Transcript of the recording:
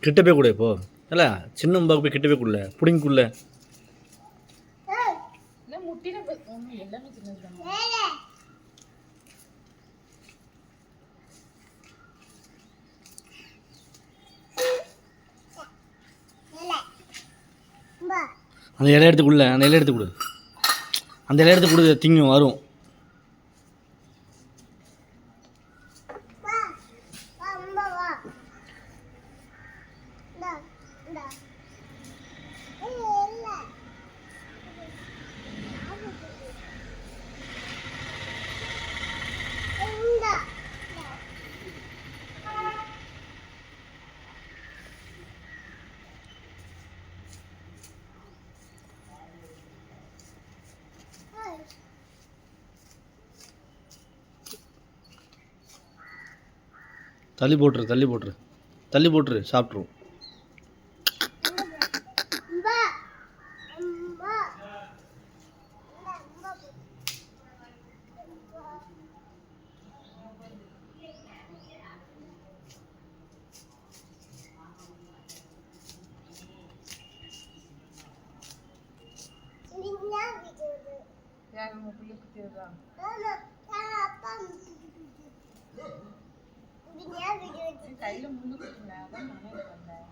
கிட்ட போய் கூட இப்போ இல்ல சின்ன பாக்கு போய் கிட்ட போய் குள்ள புடிங்குள்ள அந்த இலை எடுத்துக்குள்ள அந்த இலை எடுத்து கொடு அந்த இலை எடுத்து கொடு திங்கும் வரும் தள்ளி போட்டுரு சாப்பிட்ருவோம் கையில முள்ளு குத்துனா தான் நானே வந்தேன்.